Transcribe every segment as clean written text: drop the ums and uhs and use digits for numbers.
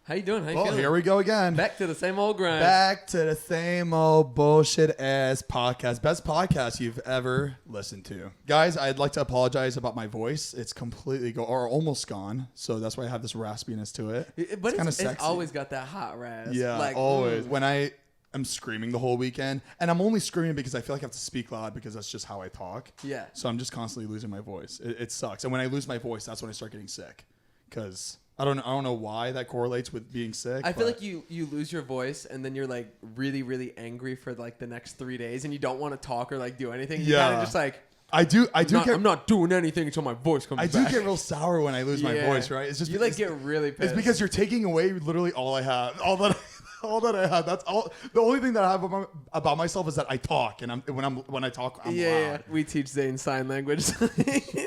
How you doing? How you feeling? Here we go again. Back to the same old grind. Back to the same old bullshit ass podcast. Best podcast you've ever listened to. Guys, I'd like to apologize about my voice. It's completely or almost gone. So that's why I have this raspiness to it. But it's it's always got that hot rasp. Yeah, like, always. When I'm screaming the whole weekend, and I'm only screaming because I feel like I have to speak loud because that's just how I talk. Yeah. So I'm just constantly losing my voice. It sucks. And when I lose my voice, that's when I start getting sick. Because I don't know why that correlates with being sick. I feel like you lose your voice and then you're like really, really angry for like the next 3 days and you don't want to talk or like do anything. You kind of just like... I'm not doing anything until my voice comes back. I do get real sour when I lose my voice, right? It's just you like get really pissed. It's because you're taking away literally all I have. All that I have. That's all. The only thing that I have about myself is that I talk, and when I talk, I'm loud. Yeah. We teach Zane sign language.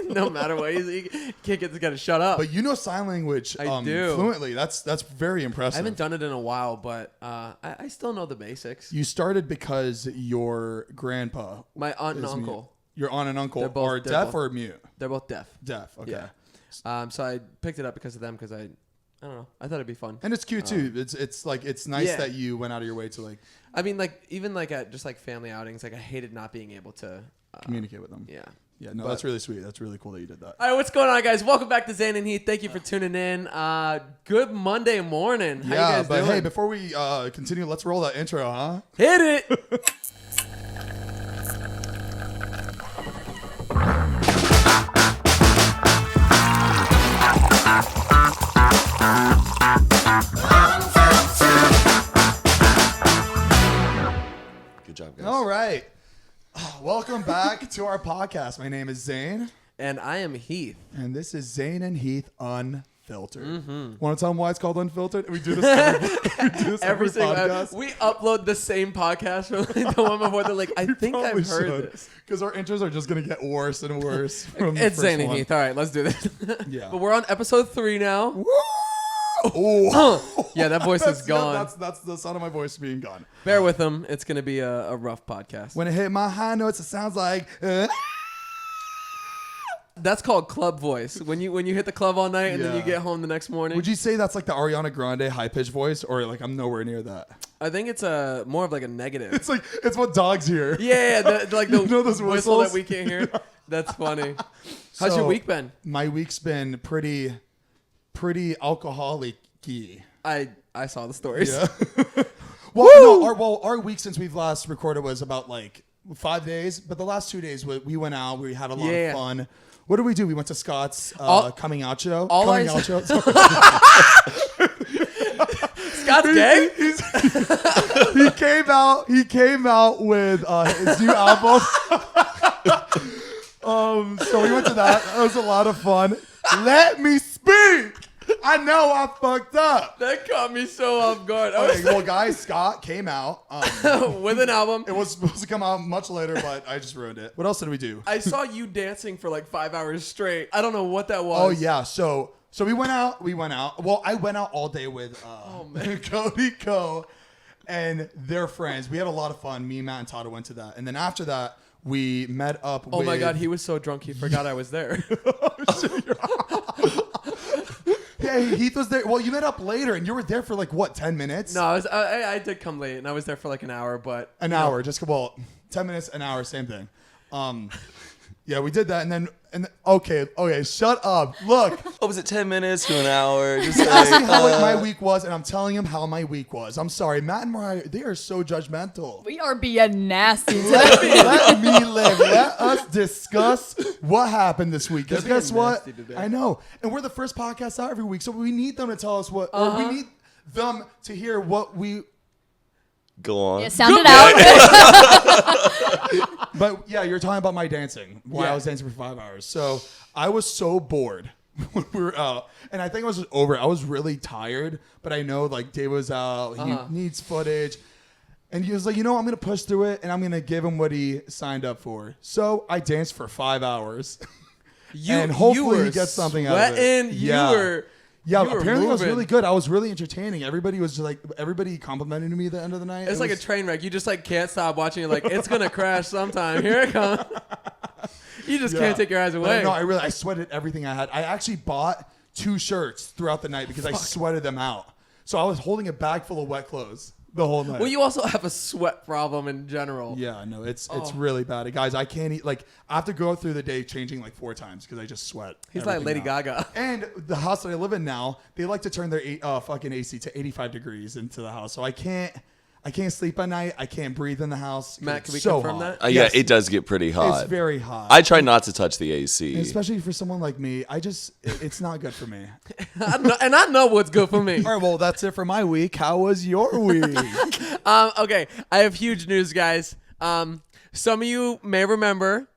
No matter what, he can't get this guy to shut up. But you know sign language I do. Fluently. That's very impressive. I haven't done it in a while, but I still know the basics. You started because your grandpa, my aunt and uncle. Mute. Your aunt and uncle are deaf or mute? They're both deaf. Deaf. Okay. Yeah. So I picked it up because of them because I don't know. I thought it'd be fun. And it's cute too. It's nice that you went out of your way to like. I mean, like even like at just like family outings, like I hated not being able to communicate with them. Yeah. Yeah. No, that's really sweet. That's really cool that you did that. All right, what's going on, guys? Welcome back to Zane and Heath. Thank you for tuning in. Good Monday morning. How you guys doing? Hey, before we continue, let's roll that intro, huh? Hit it. Good job, guys. All right. Welcome back to our podcast. My name is Zane. And I am Heath. And this is Zane and Heath Unfiltered. Mm-hmm. Want to tell them why it's called Unfiltered? We do this every podcast. We upload the same podcast from like the one before. They're like, I think I've heard this. Because our intros are just going to get worse and worse. From it's Zane and Heath. All right, let's do this. Yeah. But we're on episode 3 now. Woo! Oh. Yeah, that voice is gone. Yeah, that's the sound of my voice being gone. Bear with them. It's going to be a rough podcast. When it hit my high notes, it sounds like... That's called club voice. When you hit the club all night and then you get home the next morning. Would you say that's like the Ariana Grande high-pitched voice? Or like I'm nowhere near that? I think it's more of like a negative. It's what dogs hear. Yeah, like the those whistle that we can't hear. That's funny. How's your week been? My week's been pretty alcoholic-y. I saw the stories. Yeah. Our week since we've last recorded was about like 5 days, but the last 2 days we went out, we had a lot of fun. What did we do? We went to Scott's coming out show. Scott's gay? He came out with his new album. So we went to that. That was a lot of fun. Let me speak. I know I fucked up. That caught me so off guard. Okay, well, guys, Scott came out with an album. It was supposed to come out much later, but I just ruined it. What else did we do? I saw you dancing for like 5 hours straight. I don't know what that was. Oh yeah, so we went out. Well, I went out all day with Cody Co. and their friends. We had a lot of fun. Me, Matt, and Todd went to that, and then after that, we met up. Oh my God, he was so drunk he forgot I was there. Yeah, Heath was there. Well, you met up later, and you were there for like, what, 10 minutes? No, I did come late, and I was there for like an hour, but... 10 minutes, an hour, same thing. Yeah, we did that, and then okay, shut up. Look. What was it, 10 minutes to an hour? Just asked me how my week was, and I'm telling him how my week was. I'm sorry. Matt and Mariah, they are so judgmental. We are being nasty. Let me live. Let us discuss what happened this week. Because guess what? I know. And we're the first podcast out every week, so we need them to tell us what, or we need them to hear what we... Go on. Yeah, sound it out. But yeah, you're talking about my dancing. Why I was dancing for 5 hours. So I was so bored when we were out. And I think I was just over it. I was really tired. But I know like Dave was out. He needs footage. And he was like, I'm going to push through it. And I'm going to give him what he signed up for. So I danced for 5 hours. And hopefully he gets something out of it. Yeah, apparently I was really good. I was really entertaining. Everybody was just like, everybody complimented me at the end of the night. It's like a train wreck. You just like can't stop watching it. Like it's gonna crash sometime. Here it comes. You just can't take your eyes away. No, I sweated everything I had. I actually bought 2 shirts throughout the night because I sweated them out. So I was holding a bag full of wet clothes the whole night. Well, you also have a sweat problem in general. Yeah, no, it's really bad. Guys, I can't eat. Like, I have to go through the day changing like 4 times because I just sweat. He's like Lady Gaga. And the house that I live in now, they like to turn their fucking AC to 85 degrees into the house. So I can't sleep at night. I can't breathe in the house. Matt, can we confirm that? Yeah, it does get pretty hot. It's very hot. I try not to touch the AC. And especially for someone like me, it's not good for me. I know what's good for me. All right, well, that's it for my week. How was your week? Okay, I have huge news, guys. Some of you may remember,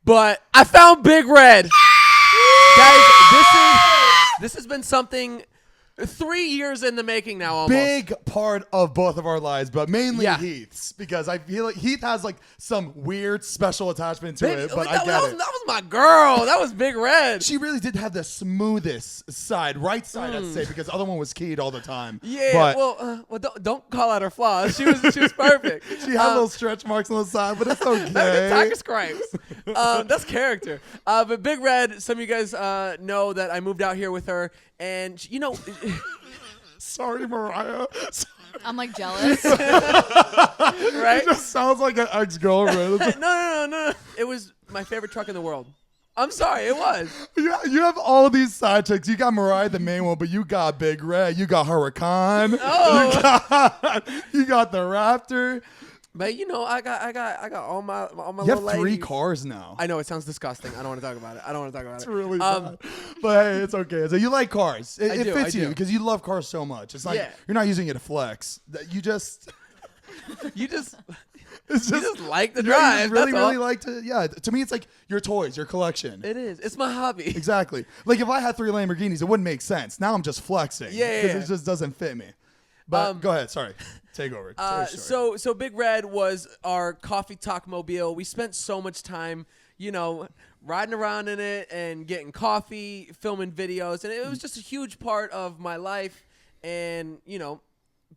but I found Big Red. Guys, this has been something 3 years in the making now almost. Big part of both of our lives, but mainly Heath's, because I feel like Heath has like some weird special attachment to it, but I get it. That was my girl. That was Big Red. She really did have the smoothest side, right side, I'd say, because the other one was keyed all the time. Yeah, but well, don't call out her flaws. She was perfect. She had little stretch marks on the side, but it's okay. Tiger stripes. That's character. But Big Red, some of you guys know that I moved out here with her, and Sorry, Mariah. I'm like jealous. Right? It just sounds like an ex-girlfriend. No. It was my favorite truck in the world. I'm sorry, it was. You have all these side chicks. You got Mariah, the main one, but you got Big Red. You got Huracan. Oh. You got the Raptor. But I got all my You little have 3 ladies. Cars now. I know it sounds disgusting. I don't want to talk about it. It's really bad. But hey, it's okay. So you like cars. It do, fits I you do. because you love cars so much. It's like you're not using it to flex. You just you just like the drive. You really, that's all. really like to. Yeah, to me, it's like your toys, your collection. It is. It's my hobby. Exactly. Like if I had 3 Lamborghinis, it wouldn't make sense. Now I'm just flexing. Yeah. Because it just doesn't fit me. But go ahead. Sorry. Take over. So Big Red was our coffee talk mobile. We spent so much time, riding around in it and getting coffee, filming videos, and it was just a huge part of my life and,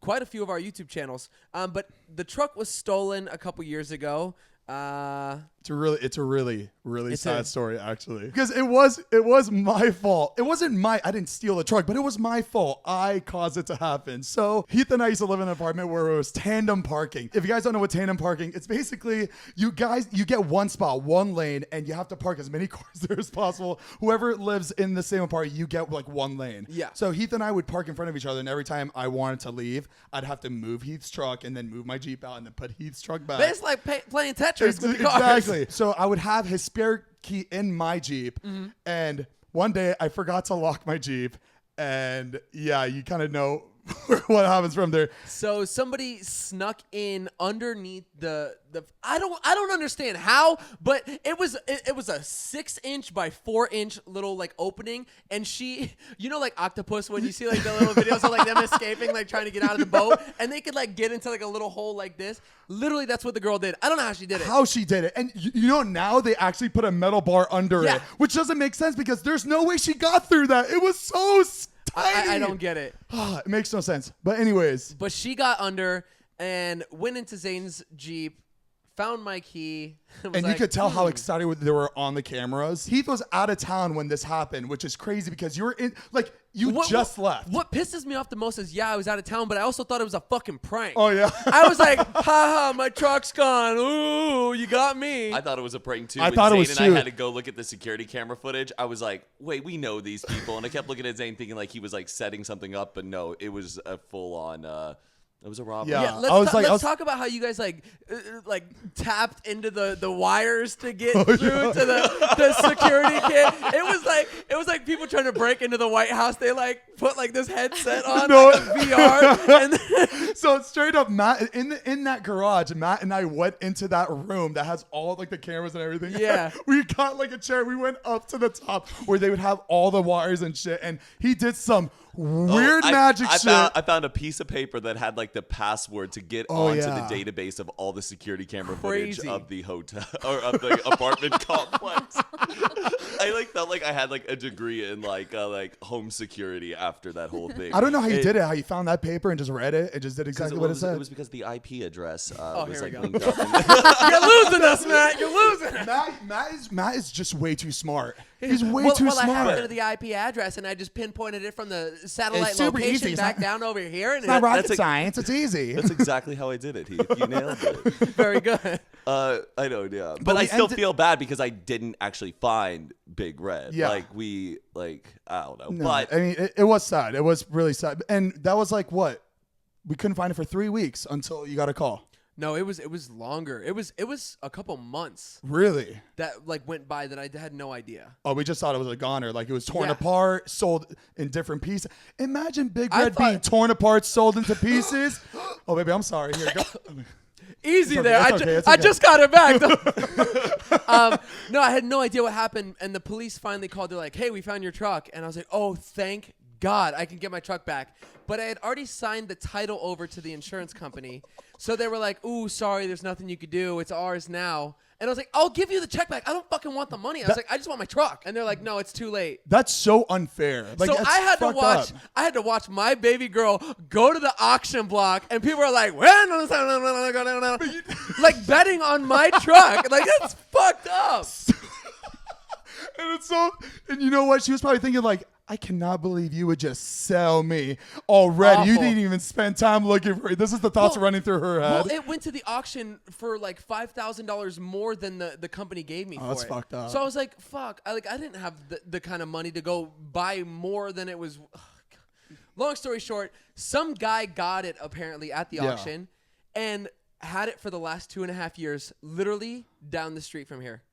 quite a few of our YouTube channels. But the truck was stolen a couple years ago. It's a really sad story, actually, because it was my fault. It wasn't I didn't steal the truck, but it was my fault. I caused it to happen. So Heath and I used to live in an apartment where it was tandem parking. If you guys don't know what tandem parking, it's basically you get one spot, one lane, and you have to park as many cars there as possible. Whoever lives in the same apartment, you get like one lane. Yeah. So Heath and I would park in front of each other, and every time I wanted to leave, I'd have to move Heath's truck and then move my Jeep out and then put Heath's truck back. But it's like playing Tetris with the cars. Exactly. So I would have his spare key in my Jeep, and one day I forgot to lock my Jeep, and you kind of know what happens from there. So somebody snuck in underneath the I don't understand how, but it was a 6-inch by 4-inch little like opening, and she, like Octopus when you see like the little videos of like them escaping, like trying to get out of the boat, and they could like get into like a little hole like this. Literally, that's what the girl did. I don't know how she did it. And now they actually put a metal bar under it, which doesn't make sense because there's no way she got through that. It was so tiny. I don't get it. It makes no sense. But anyways. But she got under and went into Zane's Jeep, found my key. And you could tell how excited they were on the cameras. Heath was out of town when this happened, which is crazy because you were in, like, just left. What pisses me off the most is, I was out of town, but I also thought it was a fucking prank. Oh, yeah. I was like, haha, my truck's gone. Ooh, you got me. I thought it was a prank, too. I thought it was, Zane too. and I had to go look at the security camera footage. I was like, wait, we know these people. And I kept looking at Zane thinking like he was like setting something up, but no, it was a full-on... It was a robbery. Yeah, let's talk about how you guys like tapped into the wires to get through to the security kit. It was like people trying to break into the White House. They like put like this headset on, like a VR. And then so straight up, Matt in that garage, Matt and I went into that room that has all like the cameras and everything. Yeah, we got like a chair. We went up to the top where they would have all the wires and shit. And he did some weird magic shit. I found a piece of paper that had like the password to get onto the database of all the security camera footage of the hotel or of the apartment complex. I like felt like I had like a degree in like home security after that whole thing. I don't know how you did it. How you found that paper and just read it. It just did exactly what it said. It was because the IP address was like linked up. up. You're losing us, Matt. You're losing us. Matt is just way too smart. He's way too smart. I had the IP address and I just pinpointed it from the satellite super location easy. back down over here. And It's not rocket That's science. It's easy. That's exactly how I did it, Heath. You nailed it. very good. I know, yeah. But I still feel bad because I didn't actually find Big Red. Yeah. I don't know. No, But I mean, it was sad. It was really sad. And that was like what? We couldn't find it for 3 weeks until you got a call. No, it was longer. It was a couple months Really? that like went by that I had no idea. Oh, we just thought it was a goner. Like it was torn Yeah. apart, sold in different pieces. Imagine Big I Red thought- being torn apart, sold into pieces. Oh, baby, I'm sorry. Here, go. Easy It's there. okay, it's I okay. just got it back. No, I had no idea what happened, and the police finally called. They're like, "Hey, we found your truck," and I was like, "Oh, thank God, I can get my truck back." But I had already signed the title over to the insurance company, so they were like, "Ooh, sorry, there's nothing you could do. It's ours now." And I was like, "I'll give you the check back. I don't fucking want the money." I was like, "I just want my truck," and they're like, "No, it's too late." That's so unfair. Like, So that's I had to fucked watch. up. I had to watch my baby girl go to the auction block, and people are like, like betting on my truck. Like that's fucked up. And it's so, and you know what? She was probably thinking like, I cannot believe you would just sell me already. You Awful. didn't even spend time looking for it. This is the thoughts running through her head. Well, it went to the auction for like $5,000 more than the company gave me for that's it. fucked up. So I was like, fuck. I didn't have the kind of money to go buy more than it was. Long story short, some guy got it apparently at the Yeah. auction and had it for the last 2.5 years, literally down the street from here.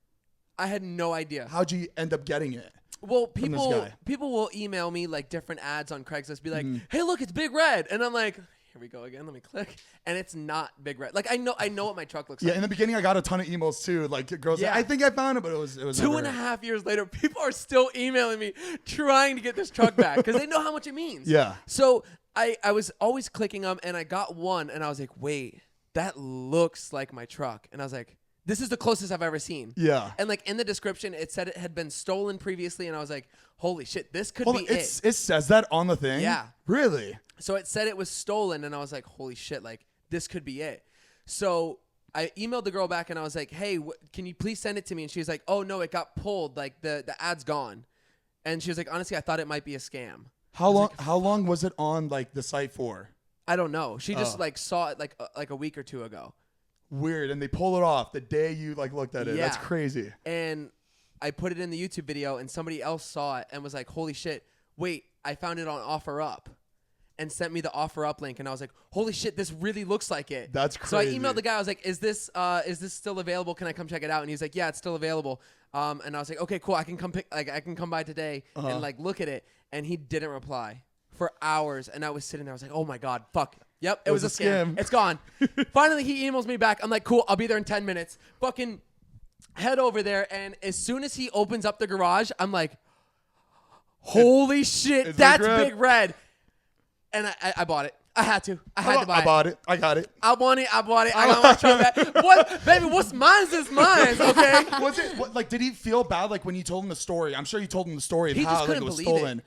I had no idea. How'd you end up getting it? Well, this people guy? will email me like different ads on Craigslist, be like, "Hey, look, it's Big Red," and I'm like, "Here we go again. Let me click," and it's not Big Red. Like I know what my truck looks Yeah, like. in the beginning, I got a ton of emails too. Like girls, Yeah. I think I found it, but it was 2.5 years later, people are still emailing me trying to get this truck back because they know how much it means. Yeah. So I was always clicking them, and I got one, and I was like, "Wait, that looks like my truck," and I was like, "This is the closest I've ever seen." Yeah. And like in the description, it said it had been stolen previously, and I was like, "Holy shit, this could Hold be on, it." it says that on the thing. Yeah. Really? So it said it was stolen, and I was like, "Holy shit, like this could be it." So I emailed the girl back, and I was like, "Hey, can you please send it to me?" And she was like, "Oh no, it got pulled. Like the ad's gone." And she was like, "Honestly, I thought it might be a scam." How long was it on like the site for? I don't know. She just Oh. like saw it like a week or two ago. Weird, and they pull it off the day you like looked at it. Yeah. That's crazy. And I put it in the YouTube video, and somebody else saw it and was like, "Holy shit, wait, I found it on OfferUp," and sent me the OfferUp link, and I was like, "Holy shit, this really looks like it." That's So I crazy. emailed the guy. I was like, "Is this still available? Can I come check it out?" And he's like, "Yeah, it's still available." And I was like, "Okay, cool. I can come by today and like look at it." And he didn't reply for hours, and I was sitting there. I was like, "Oh my god, fuck." Yep, it was a scam. It's gone. Finally, he emails me back. I'm like, "Cool, I'll be there in 10 minutes." Fucking head over there, and as soon as he opens up the garage, I'm like, "Holy shit, it's that's Big Red. Big Red!" And I bought it. I had to. I had to buy I bought it. I got it. I want it. I bought it. I got my truck back. What, baby? What's mine's is mine's. Okay. Was it like? Did he feel bad like when you told him the story? I'm sure you told him the story of He how just like, couldn't it was believe it. stolen.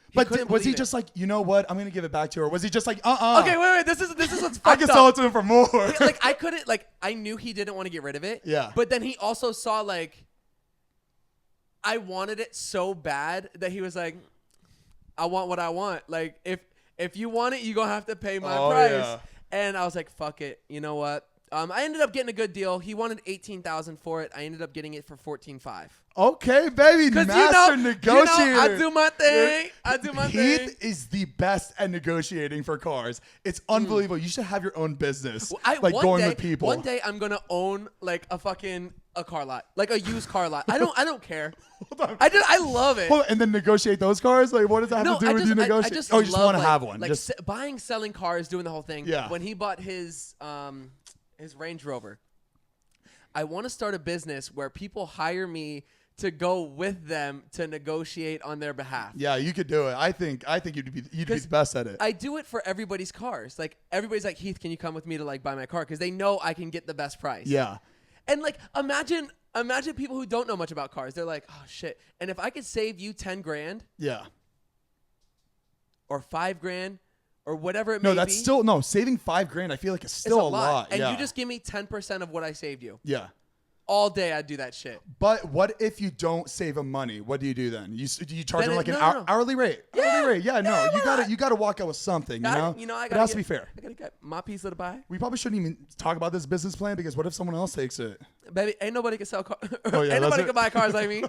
He But couldn't was he believe it. just like, you know what? I'm gonna give it back to her. Or was he just like, Okay. Wait. This is what's I fucked can up. sell it to him for more. Like I couldn't. Like I knew he didn't want to get rid of it. Yeah. But then he also saw like I wanted it so bad that he was like, "I want what I want. Like if you want it, you gonna have to pay my price." Yeah. And I was like, "Fuck it. You know what?" I ended up getting a good deal. He wanted $18,000 for it. I ended up getting it for $14,500. Okay, baby, master negotiator. I do my thing. I do my thing. Heath is the best at negotiating for cars. It's unbelievable. You should have your own business, like one going day, with people. One day I'm gonna own like a car lot, like a used car lot. I don't care. Hold on. I love it. Hold on, and then negotiate those cars. Like, what does that have to do with you negotiating? just Oh, you just love, want to like, have one. Like Just buying, selling cars, doing the whole thing. Yeah. When he bought his Range Rover, I want to start a business where people hire me to go with them to negotiate on their behalf. yeah, you could do it. I think you'd be the best at it. I do it for everybody's cars. Like everybody's like, "Heath, can you come with me to like buy my car?" Because they know I can get the best price. Yeah. And like imagine people who don't know much about cars. They're like, "Oh shit." And if I could save you 10 grand Yeah. or 5 grand or whatever it may No, be. that's still saving $5 grand. I feel like it's it's still a lot. And yeah. you just give me 10% of what I saved you. Yeah. all day I'd do that shit. But what if you don't save him money? What do you do then? Do you charge Then him like no. an hourly rate? Yeah. Hourly rate. Yeah, no. Yeah, You gotta walk out with something, you know? I But it has to be fair. I gotta get my piece of the pie. We probably shouldn't even talk about this business plan because what if someone else takes it? Baby, ain't nobody can sell cars. Oh, yeah, ain't nobody it. can buy cars like me.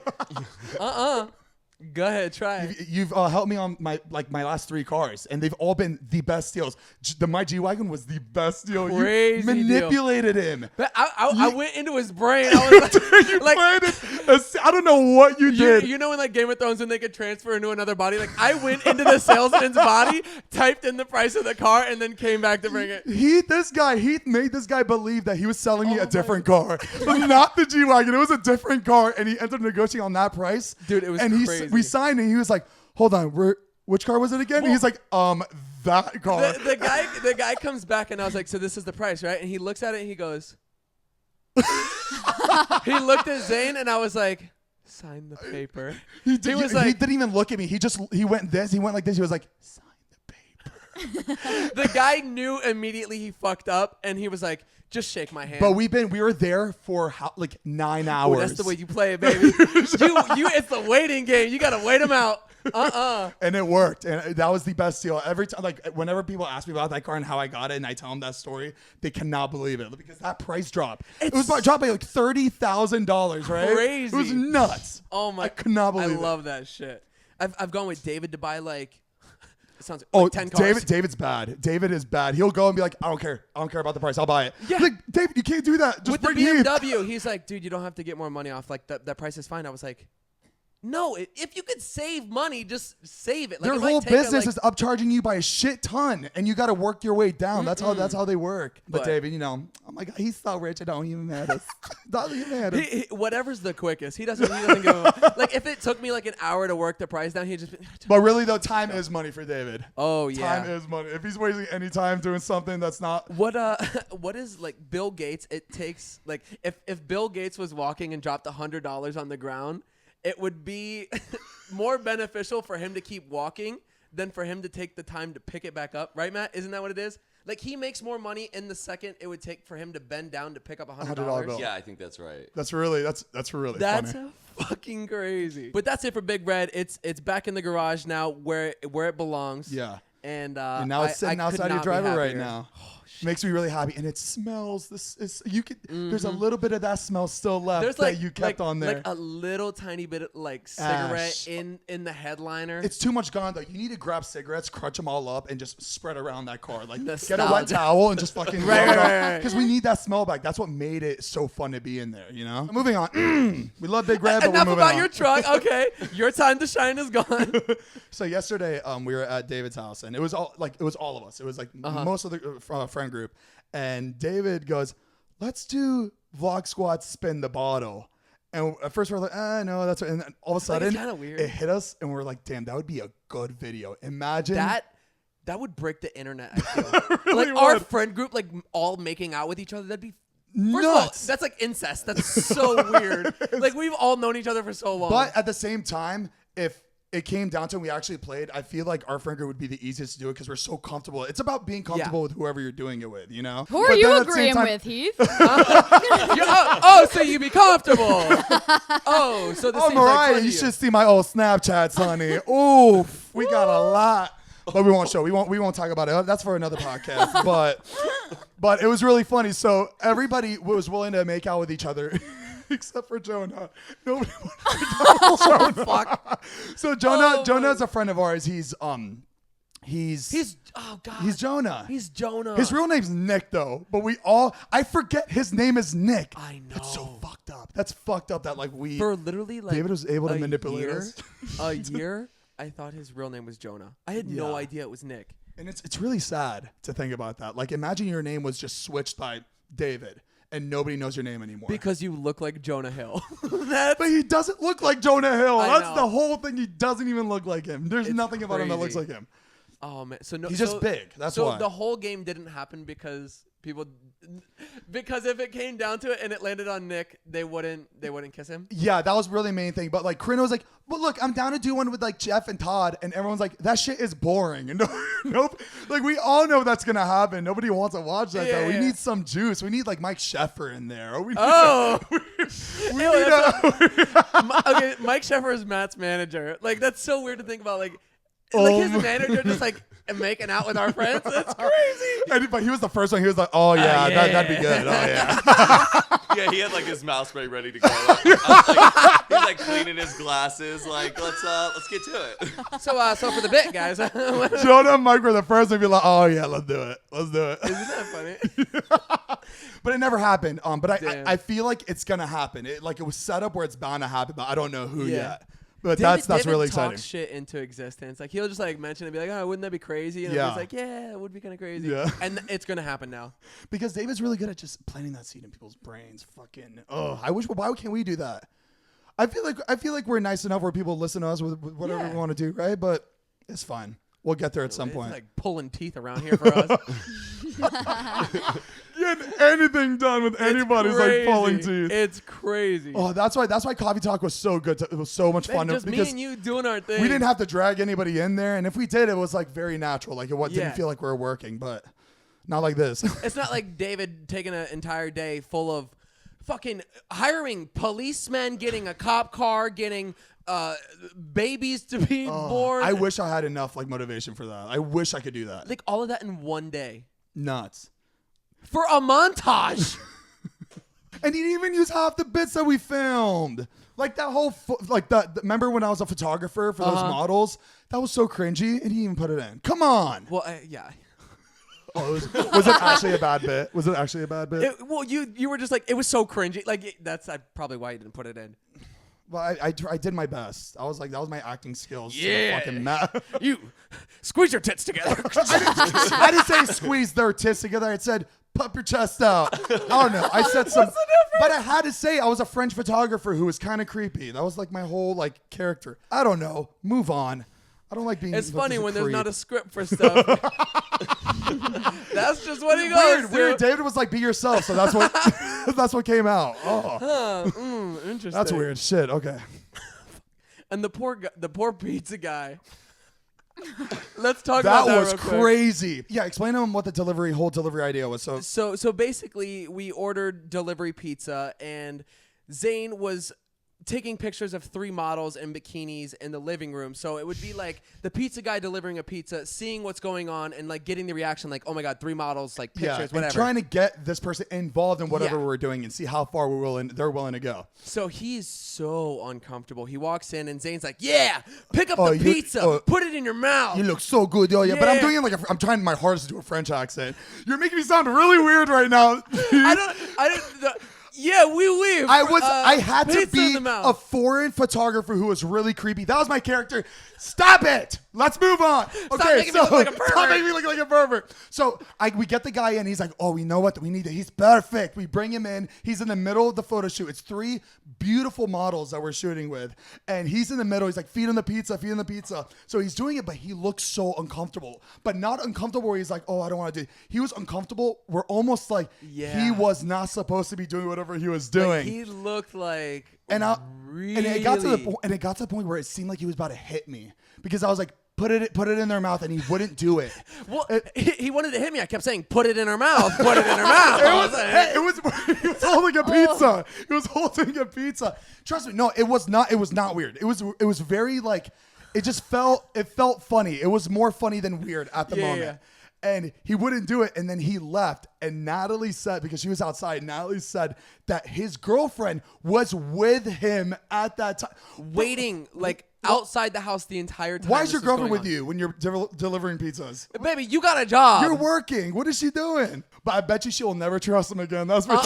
Go ahead, try it. You've helped me on my last 3 cars, and they've all been the best deals. My G-Wagon was the best deal. Crazy You manipulated him. But I went into his brain. I was You like, I don't know what you did. you know in like Game of Thrones when they could transfer into another body? Like I went into the salesman's body, typed in the price of the car, and then came back to bring it. Heath made this guy believe that he was selling me a different car, but not the G-Wagon. It was a different car, and he ended up negotiating on that price. Dude, it was crazy. We signed, and he was like, "Hold on, which car was it again?" And he's like, that car." The guy comes back, and I was like, "So this is the price, right?" And he looks at it, and he goes. He looked at Zane, and I was like, "Sign the paper." He didn't even look at me. He went like this. He was like, "Sign the paper." The guy knew immediately he fucked up, and he was like, "Just shake my hand." But we were there for 9 hours. Ooh, that's the way you play it, baby. It's the waiting game. You gotta wait them out. And it worked, and that was the best deal. Every time, like whenever people ask me about that car and how I got it, and I tell them that story, they cannot believe it because that price drop. It was dropped by like $30,000, right? Crazy. It was nuts. Oh my! I could not believe it. I love that shit. I've gone with David to buy like. It sounds like 10 cars. David's bad. David is bad. He'll go and be like, I don't care about the price. I'll buy it. Yeah. Like, David, you can't do that. Just with the bring Heath. BMW, he's like, dude, you don't have to get more money off. Like that price is fine. I was like, no, if you could save money, just save it. Like, Their whole business is upcharging you by a shit ton, and you got to work your way down. That's how they work. But David, oh my God, he's so rich. It don't even matter. Doesn't even matter. Whatever's the quickest. He doesn't give a like if it took me like an hour to work the price down, he'd just. But really though, time is money for David. Oh yeah, time is money. If he's wasting any time doing something that's not. What is like Bill Gates? It takes like if Bill Gates was walking and dropped $100 on the ground. It would be more beneficial for him to keep walking than for him to take the time to pick it back up. Right, Matt? Isn't that what it is? Like, he makes more money in the second it would take for him to bend down to pick up $100. bill. Yeah, I think that's right. That's really That's funny. fucking crazy. But that's it for Big Red. It's back in the garage now where it belongs. Yeah. And now it's sitting outside your driveway right now. Oh, makes me really happy, and it smells. There's a little bit of that smell still left that you kept on there. Like a little tiny bit of like cigarette in the headliner. It's too much gone though. You need to grab cigarettes, crunch them all up, and just spread around that car. Like get a wet towel and just fucking right. Because we need that smell back. That's what made it so fun to be in there. Moving on. We love Big Red, but we're moving on. Enough about your truck. Okay, your time to shine is gone. So yesterday, we were at David's house, and it was all of us. It was like most of the friend group, and David goes, "Let's do Vlog Squad spin the bottle." And at first we're like, no, that's right. And then all of a sudden, kind of weird. It hit us, and we're like, damn, that would be a good video. Imagine that would break the internet. I feel really like our friend group, like all making out with each other. That'd be. First of all, that's like incest. That's so weird. Like we've all known each other for so long. But at the same time, if it came down to and we actually played, I feel like our friend group would be the easiest to do it because we're so comfortable. It's about being comfortable with whoever you're doing it with, Who are you agreeing with, Heath? So you be comfortable. So this seems Mariah, like you should see my old Snapchats, honey. Oof, we got a lot. But we won't show. We won't talk about it. That's for another podcast. But it was really funny. So everybody was willing to make out with each other. Except for Jonah. Nobody wanted to go with Jonah. Fuck. So Jonah is a friend of ours. He's oh god. He's Jonah. He's Jonah. His real name's Nick though. But I forget his name is Nick. I know. That's so fucked up. That's fucked up that for literally like David was able to manipulate us. A year, I thought his real name was Jonah. I had no idea it was Nick. And it's really sad to think about that. Like imagine your name was just switched by David. And nobody knows your name anymore. Because you look like Jonah Hill. But he doesn't look like Jonah Hill. That's know. the whole thing. He doesn't even look like him. There's nothing about him that looks crazy. like him. Oh man, He's just big. That's why. So the whole game didn't happen because if it came down to it and it landed on Nick, they wouldn't kiss him. Yeah, that was really the main thing. But like Corinne was like, "But look, I'm down to do one with like Jeff and Todd," and everyone's like, "That shit is boring." And nope, like we all know that's gonna happen. Nobody wants to watch that though. We need some juice. We need like Mike Sheffer in there. Okay, Mike Sheffer is Matt's manager. Like, that's so weird to think about. Like his manager just like making out with our friends. That's crazy. But he was the first one. He was like, "Oh yeah, that'd be good." Oh yeah. Yeah, he had like his mouth spray ready to go. He's like cleaning his glasses. Like, let's get to it. So for the bit, guys. Jonah and Mike were the first one to be like, "Oh yeah, let's do it. Let's do it." Isn't that funny? But it never happened. But Damn. I feel like it's gonna happen. It was set up where it's bound to happen, but I don't know who Yeah. yet. But David that's really talks exciting. shit into existence. Like, he'll just like mention it and be like, "Oh, wouldn't that be crazy?" And Yeah. he's like, "Yeah, it would be kind of crazy." Yeah. And it's gonna happen now. Because David's really good at just planting that seed in people's brains. Fucking I wish. Why can't we do that? I feel like we're nice enough where people listen to us with whatever we want to do, right? But it's fine. We'll get there at some point. It's like pulling teeth around here for us. Getting anything done with anybody's like pulling teeth. It's crazy. Oh, that's why Coffee Talk was so good. It was so much fun. Just me and you doing our thing. We didn't have to drag anybody in there, and if we did, it was like very natural. Like it didn't feel like we were working, but not like this. It's not like David taking an entire day full of fucking hiring policemen, getting a cop car, getting babies to be born. I wish I had enough like motivation for that. I wish I could do that. Like all of that in one day. Nuts. For a montage. And he didn't even use half the bits that we filmed. Like that whole, remember when I was a photographer for those models? That was so cringy, and he didn't even put it in. Come on. Well, yeah. Oh, was it actually a bad bit? Was it actually a bad bit? You were just like, it was so cringy. Like, that's probably why you didn't put it in. Well, I did my best. I was like, that was my acting skills. Yeah. Fucking You squeeze your tits together. I didn't say squeeze their tits together. I said puff your chest out. I don't know. I said some. But I had to say I was a French photographer who was kind of creepy. That was like my whole like character. I don't know. Move on. I don't like being. It's funny when there's there's not a script for stuff. That's just what he goes. Weird. David was like, "Be yourself," so that's what that's what came out. Oh, interesting. that's weird. Shit. Okay. And the poor pizza guy. Let's talk about that. That was real quick. crazy. Yeah, explain to him what the whole delivery idea was. So basically, we ordered delivery pizza, and Zane was taking pictures of 3 models in bikinis in the living room. So it would be like the pizza guy delivering a pizza, seeing what's going on, and like getting the reaction, like, oh my God, 3 models, like pictures, whatever. And trying to get this person involved in whatever we're doing and see how far they're willing to go. So he's so uncomfortable. He walks in and Zane's like, "Yeah, pick up the pizza, put it in your mouth. You look so good, yo." Yeah, but I'm doing it like I'm trying my hardest to do a French accent. You're making me sound really weird right now. Yeah, oui. I had to pizza be in the mouth. a foreign photographer who was really creepy. That was my character. Stop it. Let's move on. Okay, making me look like a pervert. Stop making me look like a pervert. So we get the guy in. He's like, "Oh, we know what we need. He's perfect." We bring him in. He's in the middle of the photo shoot. It's 3 beautiful models that we're shooting with, and he's in the middle. He's like, feed him the pizza. So he's doing it, but he looks so uncomfortable. But not uncomfortable where he's like, "Oh, I don't want to do it." He was uncomfortable. We're almost like he was not supposed to be doing whatever he was doing. Like, he looked like and it got to the point where it seemed like he was about to hit me because I was like, put it in their mouth, and he wouldn't do it. Well, he wanted to hit me. I kept saying, "Put it in her mouth. Put it in her mouth." He was holding a pizza. He was holding a pizza. Trust me, no, it was not weird. It was very like, it felt funny. It was more funny than weird at the moment. Yeah. And he wouldn't do it, and then he left. And Natalie said, because she was outside, Natalie said that his girlfriend was with him at that time. Waiting, like, outside the house the entire time. Why is your girlfriend with you when you're delivering pizzas? Baby, you got a job. You're working. What is she doing? But I bet you she'll never trust him again. That's what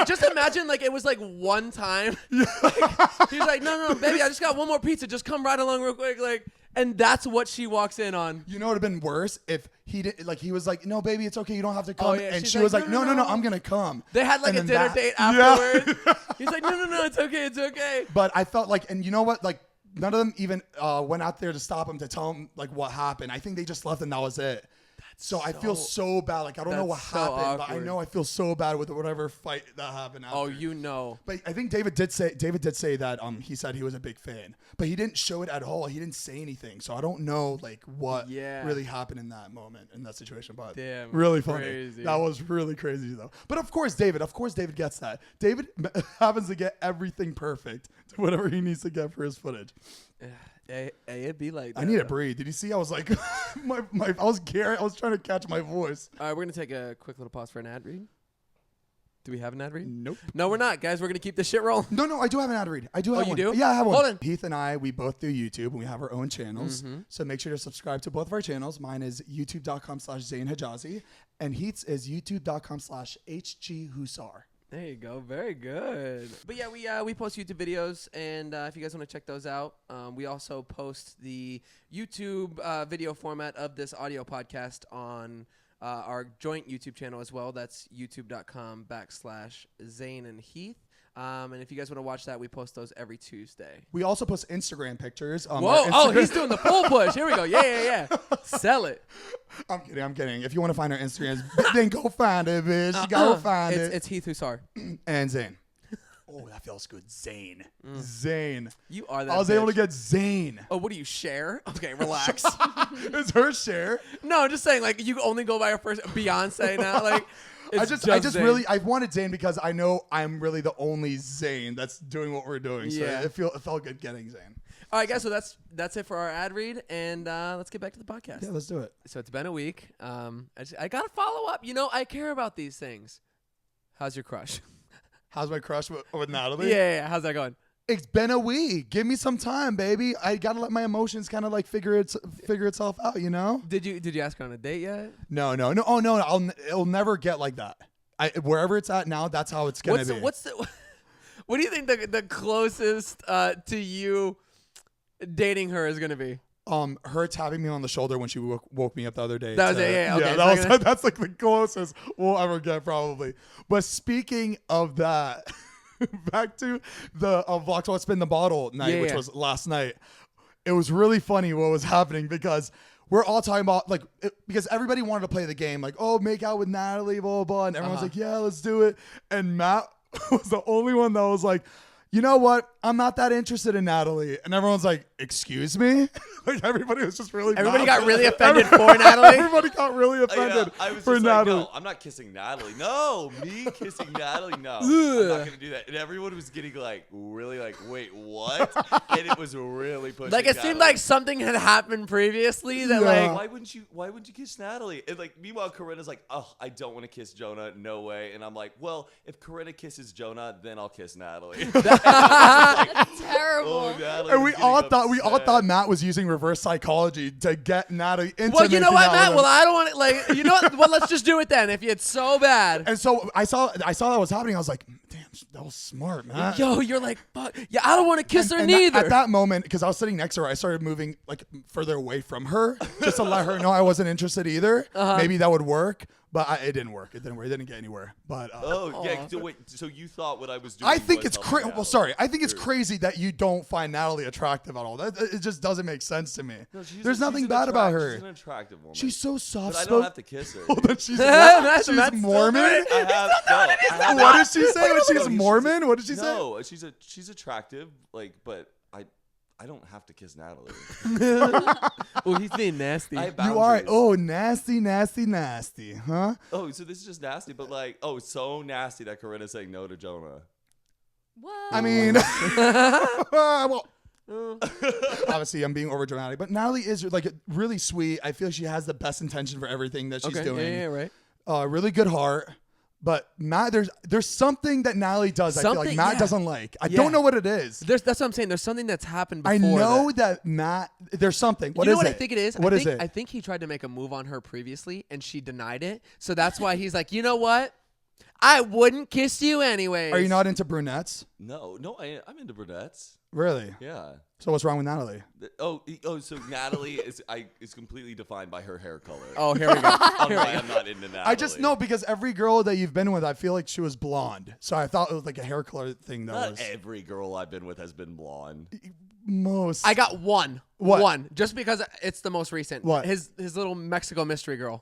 Just imagine, like, it was like one time. Yeah. Like, he's like, no, baby, I just got one more pizza. Just come right along real quick. Like, and that's what she walks in on. You know what would have been worse if he did, like, he was like, "No, baby, it's okay. You don't have to come." Yeah, and she like, was like, "No, I'm going to come." They had like and a dinner date afterwards. Yeah. He's like, no, it's okay. But I felt like, and you know what? Like, none of them even went out there to stop him, to tell him like what happened. I think they just left and that was it. So I feel so bad. Like, I don't know what That's so happened, but I awkward. know I feel so bad with whatever fight that happened after. Oh, you know. But I think David did say that he said he was a big fan, but he didn't show it at all. He didn't say anything, so I don't know like what really happened in that moment, in that situation. But Damn, really funny. crazy. That was really crazy though. But of course David gets that. David happens to get everything perfect, whatever he needs to get for his footage. It'd be like that. I need to breathe. Did you see? I was like, I was trying to catch my voice. All right, we're gonna take a quick little pause for an ad read. Do we have an ad read? Nope. No, we're not, guys. We're gonna keep this shit rolling. No, I do have an ad read. I do have you one. do? Yeah, I have one. Hold on. Heath and I, we both do YouTube, and we have our own channels. So make sure to subscribe to both of our channels. Mine is youtube.com/Zane Hijazi, and Heath's is youtube.com/HGHusar. There you go. Very good. But yeah, we post YouTube videos, and if you guys want to check those out, we also post the YouTube video format of this audio podcast on our joint YouTube channel as well. That's youtube.com/Zane and Heath. And if you guys want to watch that, we post those every Tuesday. We also post Instagram pictures. Whoa! Oh, he's doing the full push. Here we go. Yeah. Sell it. I'm kidding. If you want to find our Instagrams, then go find it, bitch. You gotta find it. It's Heath Husar. And Zane. Oh, that feels good. Zane. Zane. You are that. I was able to get Zane. Oh, what do you share? Okay, relax. It's her share. No, I'm just saying, like, you only go by her first Beyonce now. Like, I just Zane. really, I wanted Zane because I know I'm really the only Zane that's doing what we're doing. So Yeah. it felt good getting Zane. All right, guys. So that's it for our ad read, and let's get back to the podcast. Yeah, let's do it. So it's been a week. I gotta follow up. You know, I care about these things. How's your crush? How's my crush with Natalie? Yeah. How's that going? It's been a week. Give me some time, baby. I gotta let my emotions kind of like figure itself out. You know? Did you ask her on a date yet? No. Oh no. It'll never get like that. Wherever it's at now, that's how it's gonna be. What do you think the closest to you dating her is gonna be? Her tapping me on the shoulder when she woke me up the other day. That was it. Yeah. Okay. That's like the closest we'll ever get, probably. But speaking of that, back to the Vlog Talk Spin the Bottle night, which was last night. It was really funny what was happening because we're all talking about because everybody wanted to play the game, like, oh, make out with Natalie, blah blah blah, and everyone's like, yeah, let's do it. And Matt was the only one that was like, you know what? I'm not that interested in Natalie. And everyone's like, excuse me? Like, everybody was just really Everybody mad. got really offended for Natalie? Everybody got really offended I was for just Natalie. like, no, I'm not kissing Natalie. No, me kissing Natalie? No, I'm not going to do that. And everyone was getting like, really like, wait, what? And it was really pushing Like, it seemed like something had happened previously that like... Why wouldn't you kiss Natalie? And like, meanwhile, Corinna's like, oh, I don't want to kiss Jonah. No way. And I'm like, well, if Corinna kisses Jonah, then I'll kiss Natalie. That's terrible. Oh, Natalie's And we all getting thought Matt was using reverse psychology to get Natalie into Well, you know making what, out with Matt? him. Well, I don't want to, like, you know what? Well, let's just do it then. If it's so bad. And so I saw that was happening. I was like, damn, that was smart, Matt. Yo, you're like, fuck. Yeah, I don't want to kiss her And neither. at that moment, because I was sitting next to her, I started moving like further away from her just to let her know I wasn't interested either. Maybe that would work, but it didn't work. It didn't work. It didn't get anywhere. But Oh, yeah. So wait, so you thought what I was doing I think was it's helping crazy. Natalie. Well, sorry. I think it's crazy that you don't find Natalie attractive at all. It just doesn't make sense to me. No, There's nothing bad about her. She's an attractive woman. She's so soft. But I don't have to kiss her. Well, then she's Matt's she's still Mormon. doing it. I have What did she say when No, she's Mormon? What did she say? No, she's attractive, like, but I don't have to kiss Natalie. Well, he's being nasty. I have You are boundaries. nasty, huh? Oh, so this is just nasty, but like, so nasty that Corinna's saying no to Jonah. What? I mean, well, obviously I'm being overdramatic, but Natalie is like really sweet. I feel she has the best intention for everything that she's doing. Yeah, right. Really good heart. But Matt, there's something that Natalie does. I feel like Something- Matt yeah. doesn't like. I Yeah. don't know what it is. That's what I'm saying. There's something that's happened before. I know that Matt. There's something. What you is know what it? I think it is? What is I it? think he tried to make a move on her previously, and she denied it. So that's why he's like, you know what? I wouldn't kiss you anyways. Are you not into brunettes? No, I'm into brunettes. Really? Yeah. So what's wrong with Natalie? So Natalie is completely defined by her hair color. Oh, here we go. I'm not into Natalie. I just know because every girl that you've been with, I feel like she was blonde. So I thought it was like a hair color thing. Not every girl I've been with has been blonde. most? I got one. What? One. Just because it's the most recent. What? His little Mexico mystery girl.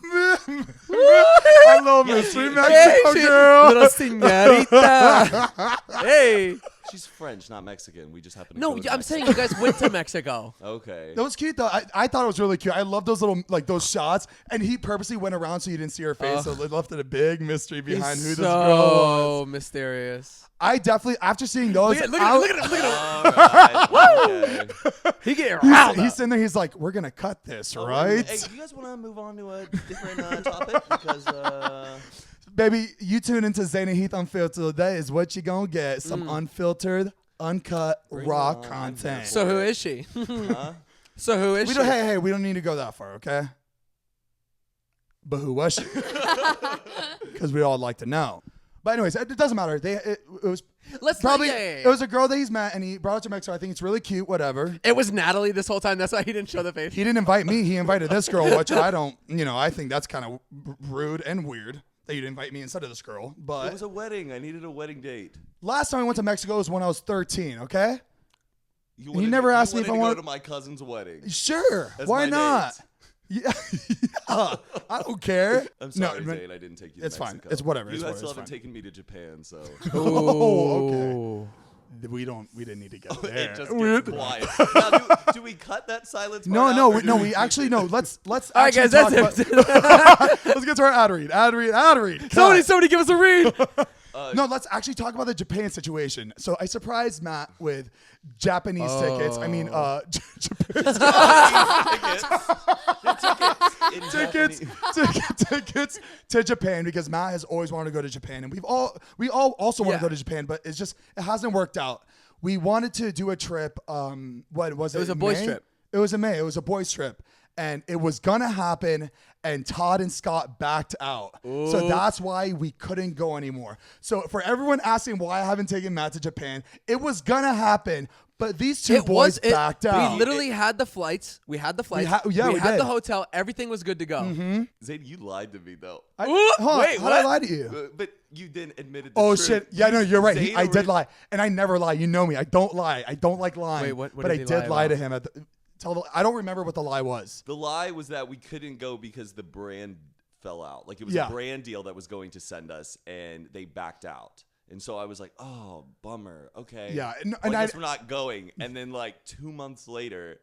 I love mystery Mexico girl. Little señorita. Hey. She's French, not Mexican. We just happen to No, go to I'm Mexico. saying you guys went to Mexico. Okay. That was cute though. I thought it was really cute. I love those little like those shots, and he purposely went around so you didn't see her face, so it left it a big mystery behind who He's this girl was. so mysterious. I definitely after seeing those, Look at him. Look at him. All right. Okay. He getting riled he's up. sitting there. He's like, "We're gonna cut this, right?" Hey, you guys want to move on to a different topic? Because Baby, you tune into Zane and Heath Unfiltered. That is what you gonna get. Some unfiltered, uncut, raw on. content. So who is she? huh? So who is we she? don't. Hey, we don't need to go that far, okay? But who was she? Because we all like to know. But anyways, it doesn't matter. It was Let's probably yeah. it was a girl that he's met, and he brought her to Mexico. I think it's really cute. Whatever. It was Natalie this whole time. That's why he didn't show the face. He didn't invite me. He invited this girl, which I don't. I think that's kind of rude and weird that you didn't invite me instead of this girl. It But was a wedding. I needed a wedding date. last time I went to Mexico was when I was 13. Okay. You He never asked me if I wanted to want- go to my cousin's wedding. Sure. That's Why my not? date. Yeah. Yeah. I don't care. I'm sorry, no, Zane. I didn't take you to it's fine. Mexico. It's whatever. You It's guys whatever. still It's haven't fine. taken me to Japan, so Oh, okay. We didn't need to get there. it just gets quiet. Now, do we cut that silence? No, part no, out, or do we actually no. Let's All right, actually guys, that's talk it. about- Let's get to our ad read. Ad read. Somebody give us a read. No, let's actually talk about the Japan situation. So I surprised Matt with Japanese tickets. I mean, Japan tickets to Japan because Matt has always wanted to go to Japan, and we all also want to go to Japan, but it hasn't worked out. We wanted to do a trip. What was it? It was a in boys' May? trip. It was in May. It was a boys' trip. And it was gonna happen, and Todd and Scott backed out. So that's why we couldn't go anymore. So for everyone asking why I haven't taken Matt to Japan, it was gonna happen, but these two boys backed out. We literally had the flights. We had the flights. we had did. the hotel. Everything was good to go. Zane, you lied to me though. Wait, how did I what? lie to you? But you didn't admit it. Oh shit! Yeah, no, you're right. Zane I did lie, and I never lie. You know me. I don't lie. I don't like lying. Wait, what But did I he did lie lie to about? him. I don't remember what the lie was. The lie was that we couldn't go because the brand fell out. Like it was Yeah. a brand deal that was going to send us, and they backed out. And so I was like, "Oh, bummer. Okay, Yeah, and well, I I- guess we're not going." And then like 2 months later,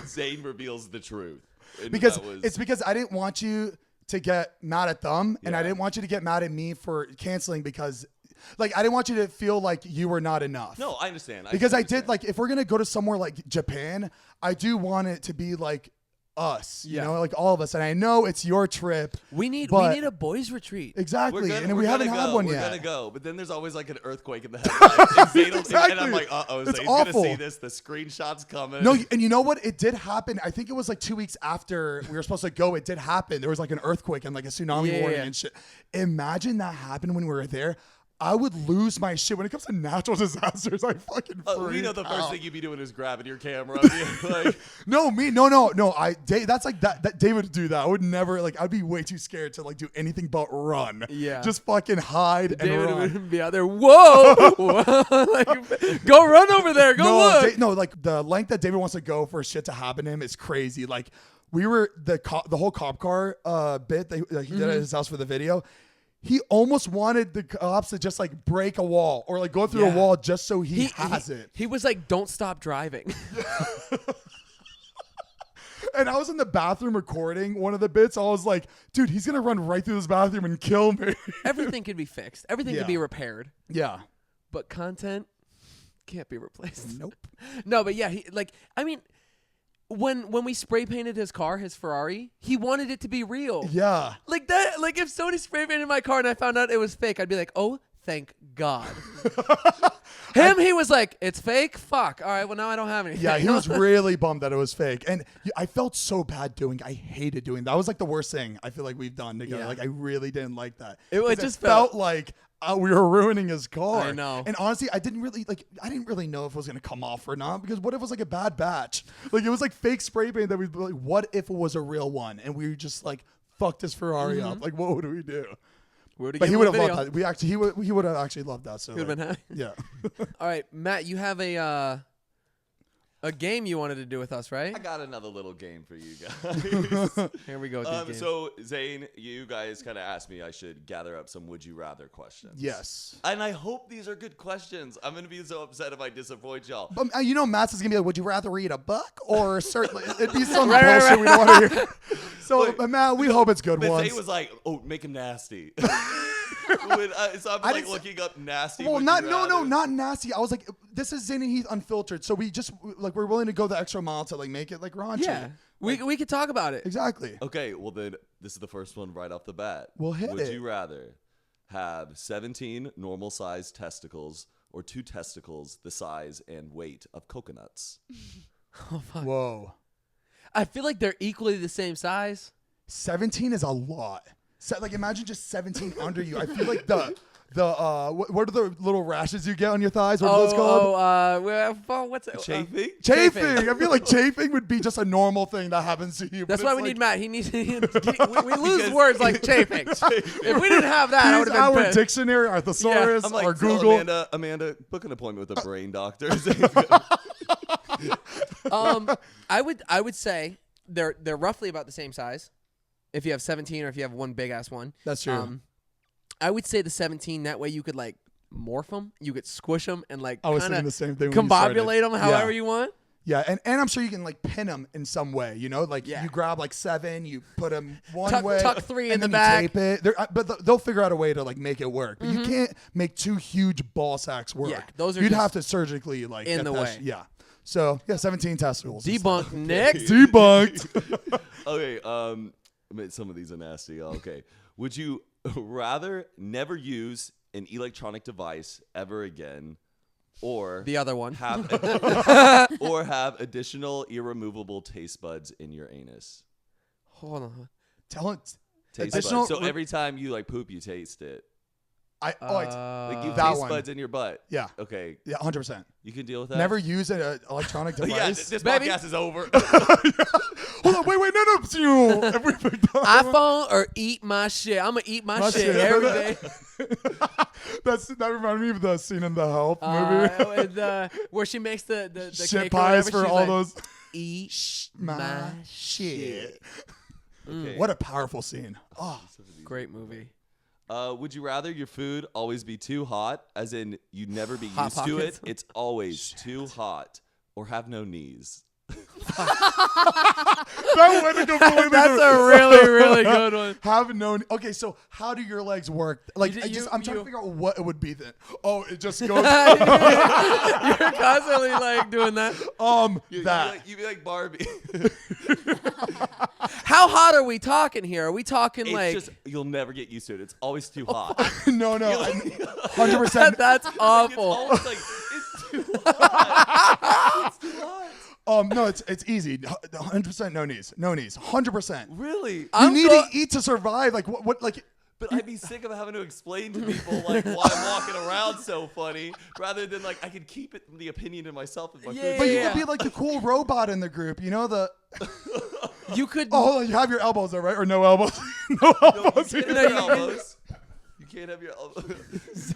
Zane reveals the truth. And Because that was- it's because I didn't want you to get mad at them, and I Yeah. didn't want you to get mad at me for canceling because, like, I didn't want you to feel like you were not enough. no, I understand. Because I understand. did, like, if we're gonna go to somewhere like Japan, I do want it to be like us, you Yeah. know, like all of us. And I know it's your trip. We need But- Exactly, and we're we haven't gonna had go, one we're yet. gonna go, but then there's always like an earthquake in the headline. And, Zane will- Exactly. and I'm like, It's Zane's awful. gonna see this. The screenshot's coming. No, and you know what? It did happen. I think it was like 2 weeks after we were supposed to go. It did happen. There was like an earthquake and like a tsunami warning and shit. Imagine that happened when we were there. I would lose my shit when it comes to natural disasters. I fucking freak we know the first out. thing you'd be doing is grabbing your camera. Like, No. That's like that David would do that. I would never like. I'd be way too scared to like do anything but run. Yeah. just fucking hide and David run. would be out there. Whoa! Like, go run over there. Go look. Like the length that David wants to go for shit to happen to him is crazy. Like we were the whole cop car bit that he did at his house for the video. He almost wanted the cops to just like break a wall or like go through a Yeah. wall just so he has it. He was like, "Don't stop driving." And I was in the bathroom recording one of the bits. I was like, dude, he's gonna run right through this bathroom and kill me. Everything can be fixed. Everything can be repaired. Yeah. But content can't be replaced. Nope. No, but yeah, when we spray painted his car, his Ferrari, he wanted it to be real. Yeah. Like that. Like if somebody spray painted my car and I found out it was fake, I'd be like, "Oh, thank God." He was like, "It's fake. Fuck. All right. Well, now I don't have anything." Yeah, he was really bummed that it was fake. And I felt so bad doing it. I hated doing that. That was like the worst thing I feel like we've done together. Yeah. Like I really didn't like that. It 'Cause just felt like we were ruining his car. I know. And honestly, I didn't really know if it was going to come off or not, because what if it was like a bad batch? Like it was like fake spray paint that we like, what if it was a real one and we just like fucked his Ferrari up? Like what would we do? But he would have loved that. He would have actually loved that. So He would have been happy. yeah. All right, Matt, you have a game you wanted to do with us, right? I got another little game for you guys. Here we go with these games. So, Zane, you guys kind of asked me I should gather up some would you rather questions. Yes. And I hope these are good questions. I'm going to be so upset if I disappoint y'all. But Matt's is gonna be like, would you rather read a book or certainly it'd be some bullshit we don't want to hear. So, Matt, we hope it's good But ones. Zane was like, "Oh, make him nasty." So I'm like looking up nasty. Well, not nasty. I was like, this is Zane and Heath unfiltered. So we just we're willing to go the extra mile to make it raunchy. Yeah, we could talk about it. Exactly. Okay, well then this is the first one right off the bat. We'll hit Would it. you rather have 17 normal sized testicles or 2 testicles the size and weight of coconuts? Oh, fuck. Whoa. I feel like they're equally the same size. 17 is a lot. So, imagine just 17 under you. I feel like what are the little rashes you get on your thighs? What are those called? What's it? Chafing? Chafing. I feel like chafing would be just a normal thing that happens to you. That's why we need Matt. He needs. we lose words like chafing. If we didn't have that, I would He's have been our pissed. dictionary, our thesaurus, I'm like, our tell Google. Amanda, book an appointment with a brain doctor. I would say they're roughly about the same size. If you have 17 or if you have one big ass one. That's true. I would say the 17. That way you could morph them, you could squish them, and I was thinking the same thing. Combobulate them however you want. Yeah, and I'm sure you can pin them in some way. You grab 7, you put them one way, tuck 3 in and the then back. you tape it. But they'll figure out a way to make it work. But you can't make 2 huge ball sacks work. Yeah, those are you'd just have to surgically in get the that way. yeah. So 17 testicles. Debunk next. Debunked. Okay, some of these are nasty. Okay. Would you rather never use an electronic device ever again, or The other one. have additional irremovable taste buds in your anus? Hold on. Taste Additional- buds. So every time you poop, you taste it. You That that taste one. buds in your butt. Yeah. Okay. Yeah, 100%. You can deal with that. Never use an electronic Yeah, device. this Baby. podcast is over. Hold on, wait, no. iPhone or eat my shit. I'm gonna eat my shit every day. That reminded me of the scene in the Help movie. Where she makes the Shit cake or pies whatever, for she's all like, those. Eat My shit. Okay. What a powerful scene. Oh, Great movie. Would you rather your food always be too hot, as in you'd never be Hot used to it? Pockets? It's always too hot, or have no knees? that went a completely That's different- a really, really good one. Have no. Okay, so how do your legs work? I'm trying to you- figure out what it would be then. Oh, it just goes. You're constantly doing that. You'd be like Barbie. How hot are we talking here? Are we talking It's just you'll never get used to it. It's always too hot. no, 100%. That's It's awful. always like it's too hot. It's too hot. No, it's easy. 100% no knees. 100%. Really? You need to eat to survive. What But I'd be sick of having to explain to people why I'm walking around so funny, rather than I could keep the opinion to myself. With my food. But you could be the cool robot in the group. You know the. You could. Oh, hold on. You have your elbows though, right? Or no elbows? no elbows. You can't have your elbows. You can't have your elbows.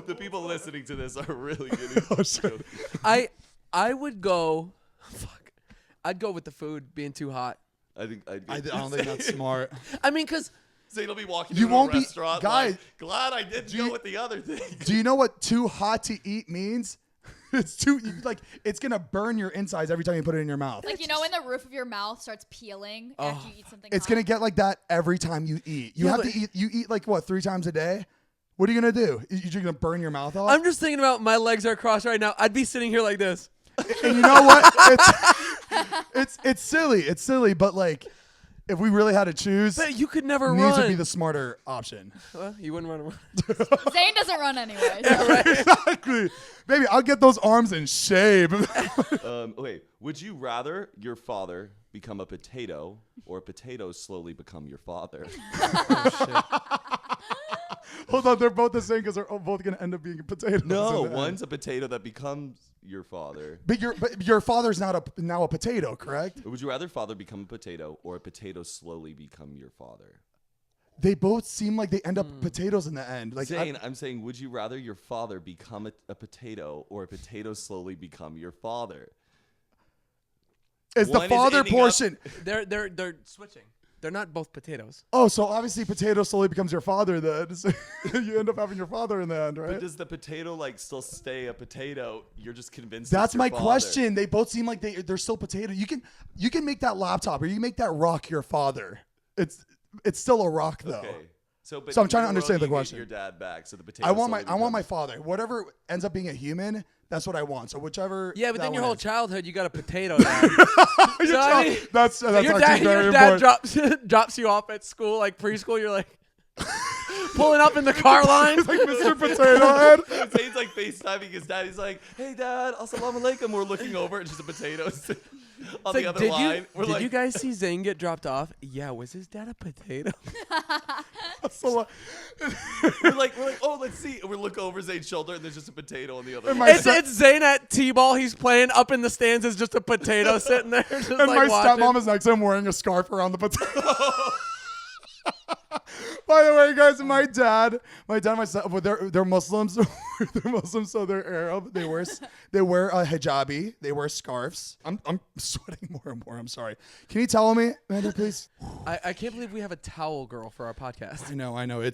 The people listening to this are really getting. Oh, shit. I would go. Fuck. I'd go with the food being too hot. I don't think that's smart. I mean, because Zane will be walking You into won't a be- restaurant. guys, glad I didn't go with the other thing. Do you know what too hot to eat means? It's too it's gonna burn your insides every time you put it in your mouth. Like, when the roof of your mouth starts peeling after you eat something It's hot? gonna get like that every time you eat. You Yeah, have but- to eat. You eat 3 times a day. What are you gonna do? You're gonna burn your mouth off. I'm just thinking about my legs are crossed right now. I'd be sitting here like this. And you know what? It's silly. It's silly, but if we really had to choose, But you could never knees run. would be the smarter option. Well, you wouldn't run around. Zane doesn't run anyway. Exactly. Baby, I'll get those arms in shape. Okay. Would you rather your father become a potato or a potato slowly become your father? Hold on, they're both the same because they're both gonna end up being potatoes. No, in the one's end. a potato that becomes your father. But your father's now a potato, correct? Or would you rather father become a potato or a potato slowly become your father? They both seem like they end up potatoes in the end. Like Zane, I'm saying, would you rather your father become a potato or a potato slowly become your father? It's the father portion. They're switching. They're not both potatoes. Oh, so obviously potato slowly becomes your father then. So you end up having your father in the end, right? But does the potato like still stay a potato? You're just convinced. That's it's your my father. question. They both seem like they're still potato. You can make that laptop or you can make that rock your father. It's still a rock though. Okay. So I'm trying to understand the you get question. Your dad back, so the potato. I want my father. Whatever ends up being a human, that's what I want. So whichever. Yeah, but then that your one whole is. childhood, you got a potato dad. So, I mean, That's your actually dad, very your dad important. drops you off at school, like preschool. You're like pulling up in the car line. Like Mr. Potato Head. Zane's like FaceTiming his dad. He's like, "Hey, Dad, assalamu alaikum." We're looking over, and just a potato on the other line. Did you guys see Zane get dropped off? Yeah, was his dad a potato? So, we're like, oh, let's see. And we look over Zane's shoulder, and there's just a potato on the other And line. It's Zane at T-ball. He's playing up in the stands. Is just a potato sitting there. Just and like my watching. stepmom is next to him wearing a scarf around the potato. By the way, guys, my dad, my step, well, they're Muslims. They're Muslims, so they're Arab. They wear a hijabi. They wear scarves. I'm sweating more and more. I'm sorry. Can you tell me, Amanda, please? I can't believe we have a towel girl for our podcast. I know.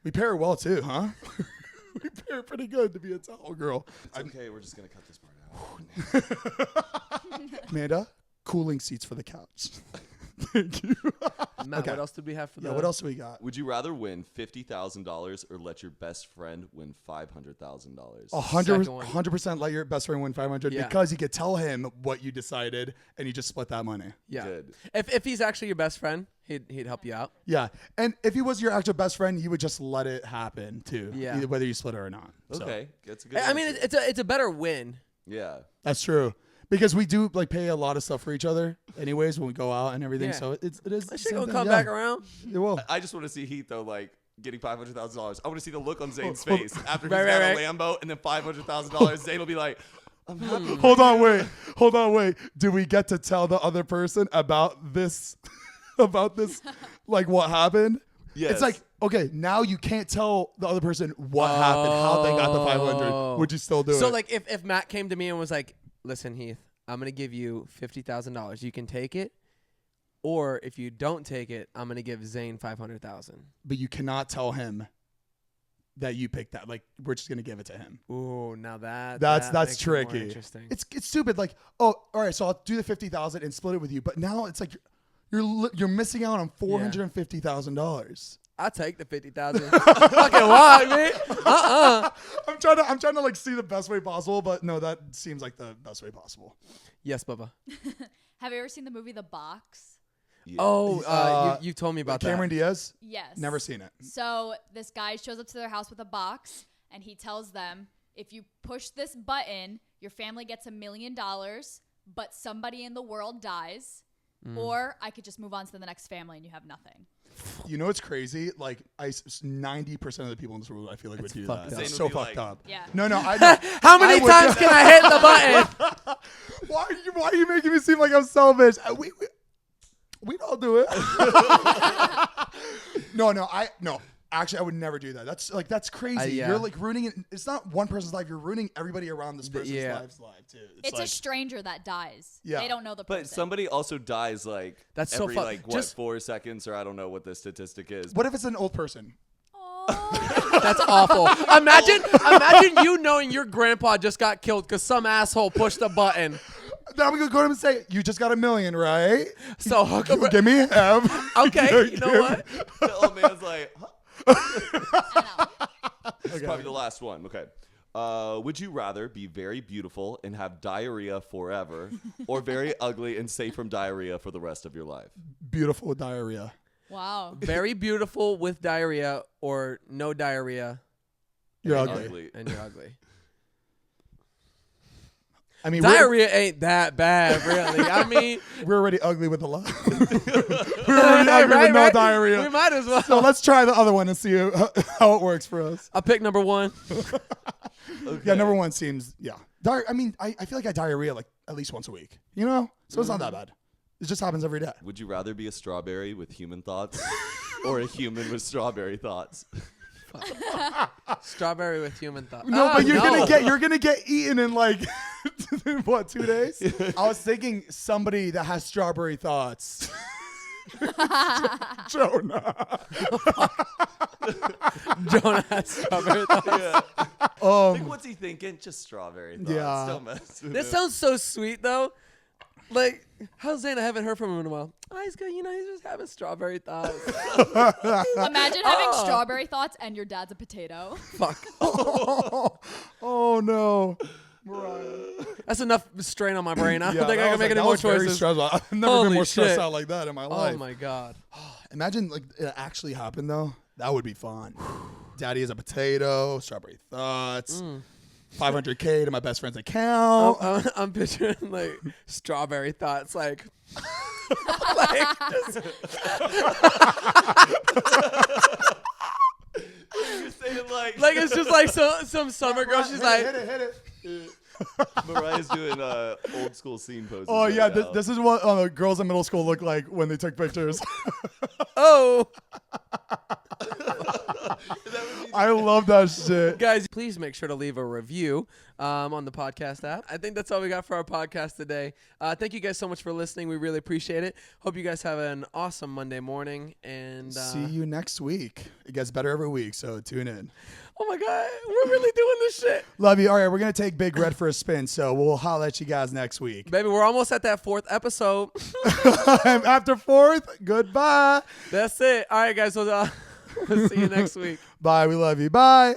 We pair well too, huh? We pair pretty good to be a towel girl. Okay, we're just gonna cut this part out. Amanda, cooling seats for the couch. Thank you. Matt, Okay. what else did we have for the? What else do we got? Would you rather win $50,000 or let your best friend win $500,000? 100% let your best friend win 500 Yeah. because you could tell him what you decided and you just split that money. Yeah. Good. If he's actually your best friend, he'd help you out. Yeah. And if he was your actual best friend, you would just let it happen too. Yeah. Either whether you split it or not. So, Okay, that's a good. I mean, answer. it's a better win. yeah. that's true. Because we do like pay a lot of stuff for each other anyways when we go out and everything. Yeah. So it is. That the shit same gonna thing, come yeah. back around. It will. I just want to see Heath though, like getting $500,000. I want to see the look on Zane's Hold- face after Right, he's got right, a Lambo and then $500,000. Zane will be like, "I'm happy." Hold on, wait. Do we get to tell the other person about this? Like what happened? Yes. It's like, okay, now you can't tell the other person what happened, how they got the 500. Would you still do it? So like if Matt came to me and was like, "Listen, Heath, I'm gonna give you $50,000. You can take it, or if you don't take it, I'm gonna give Zane $500,000." But you cannot tell him that you picked that. Like we're just gonna give it to him. Ooh, now that's That's makes it more tricky. interesting. It's stupid. Like, oh, all right, so I'll do the 50,000 and split it with you. But now it's like you're missing out on $450,000. I'll take the 50,000. Fucking why, man? I'm trying to like see the best way possible, but no, that seems like the best way possible. Yes, Bubba. Have you ever seen the movie The Box? Yeah. Oh, you told me about Cameron that. Diaz. Yes. Never seen it. So this guy shows up to their house with a box, and he tells them, if you push this button, your family gets $1 million, but somebody in the world dies, or I could just move on to the next family and you have nothing. You know what's crazy? Like 90% of the people in this world, I feel like would do fucked that. up. It's Zane so would be fucked like- up. Yeah. No, I know. How many would- times can I hit the button? Why are you making me seem like I'm selfish? We don't do it. No. Actually, I would never do that. That's crazy. Yeah. You're like ruining it. It's not one person's life. You're ruining everybody around this person's yeah. life too. It's like, a stranger that dies. Yeah. They don't know the person. But somebody also dies like That's so every fuck- like what just- 4 seconds or I don't know what the statistic is. what if it's an old person? Aw. That's awful. Imagine you knowing your grandpa just got killed because some asshole pushed a button. Then I'm gonna go to him and say, "You just got $1 million, right? So hook up. Give me half." Okay, you know what? The old man's like, huh? I know. This is probably the last one. Okay. Would you rather be very beautiful and have diarrhea forever, or very ugly and safe from diarrhea for the rest of your life? Beautiful with diarrhea. Wow. Very beautiful with diarrhea or no diarrhea You're And ugly. and you're ugly. I mean, Diarrhea ain't that bad, really. I mean, we're already ugly with a lot. We're already ugly with no diarrhea. We might as well. So let's try the other one and see how it works for us. I'll pick number one. Okay. Yeah, number one seems I feel like I diarrhea like at least once a week. You know, so it's not that bad. It just happens every day. Would you rather be a strawberry with human thoughts or a human with strawberry thoughts? Strawberry with human thought. No, but you're gonna get eaten in like what, 2 days? I was thinking somebody that has strawberry thoughts. Jonah. Jonah has strawberry thoughts. Yeah. Like, what's he thinking? Just strawberry thoughts. Yeah. Don't mess with This him. sounds so sweet though. Like, how's Zane? I haven't heard from him in a while. Oh, he's good. You know, he's just having strawberry thoughts. Imagine having strawberry thoughts and your dad's a potato. Fuck. Oh no. That's enough strain on my brain. I don't Yeah, think I that can was make like- any that more was very choices. stressful. I've never Holy been more stressed shit. out like that in my life. Oh my god. Imagine like it actually happened though. That would be fun. Daddy is a potato, strawberry thoughts, 500K to my best friend's account. I'm picturing like strawberry thoughts, like just You're saying like it's just like some summer girl. She's like, hit it. Mariah's doing old school scene poses. Oh right yeah, now. this is what girls in middle school look like when they took pictures. oh, I love that shit. guys, please make sure to leave a review on the podcast app. I think that's all we got for our podcast today. Thank you guys so much for listening. We really appreciate it. Hope you guys have an awesome Monday morning. And See you next week. It gets better every week, so tune in. oh my god, we're really doing this shit. Love you. All right, we're gonna take Big Red for a spin, so we'll holler at you guys next week. Baby, we're almost at that 4th episode. After 4th, goodbye. That's it. All right, guys. We'll see you next week. Bye. We love you. Bye.